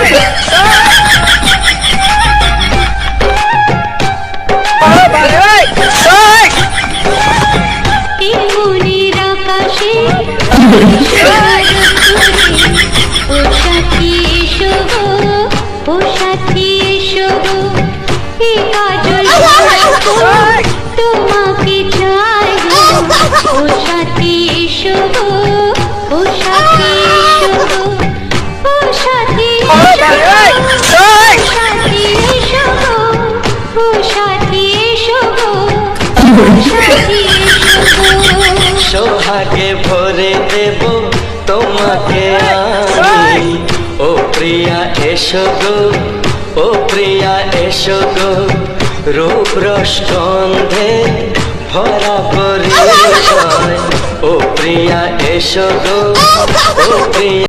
তোমাকে চাই ও সাথী এসো গো, ও সাথী এসো গো, ও সাথী এসো গো, ও সাথী এসো গো, ও সাথী এসো গো। সোহাগে ভরে দেব তোমাকে আমি, ও প্রিয়া এসো গো, ও প্রিয়া এসো গো, রূপ রস গন্ধে ভরা পরিচয়, ও প্রিয়া এসো গো, ও প্রিয়া।